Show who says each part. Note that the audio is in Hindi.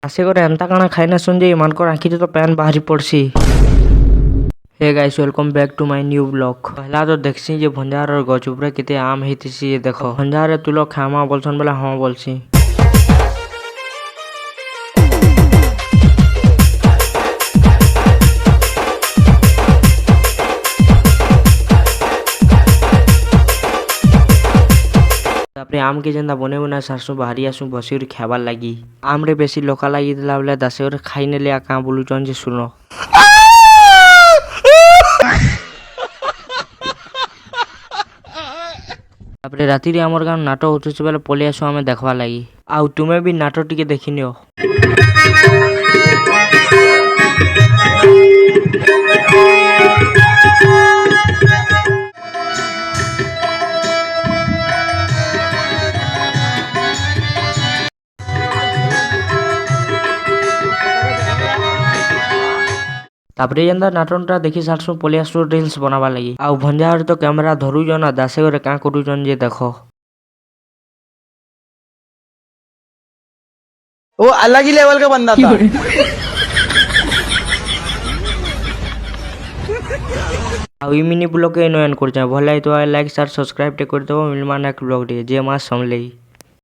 Speaker 1: आसे करे एंता काना खाइना सुन जे मानकर आँखी तो पैन बाहरी पड़सी। Hey guys welcome back to my new blog. पहला तो देखसी जे भंजार और गछ ऊपर केते आम हेतिसी ये देखो भंजार तू लोग खामा बोलसन बोला हां बोलसी। तापरे आम के जेंदा बने बना सासु बाहरी आसु बसी खाबार लगी आम रे बेसी लोका लगी देला बोले दासे और खाई ने लिया का बोलुचन जे सुनो। तापरे राति रे हमर गांव नाटक होतुछ बेले पले आसु हमें देखबा लगी आउ तुमे भी नाटक टिके देखिनियो। तापरे जेंदा नाटकटा देखि सारसु पले आसु रील्स बनाबा लगी आउ भंजार तो कैमरा धरु जन दासे करे का करू जन जे देखो।
Speaker 2: वो अलग ही लेवल का बंदा था।
Speaker 1: आउ मिनी ब्लॉग के एंड कर भल तो लाइक शेयर सब्सक्राइब टे कर देबो मिलमा नेक्स्ट ब्लॉग रे जय मां समलेई।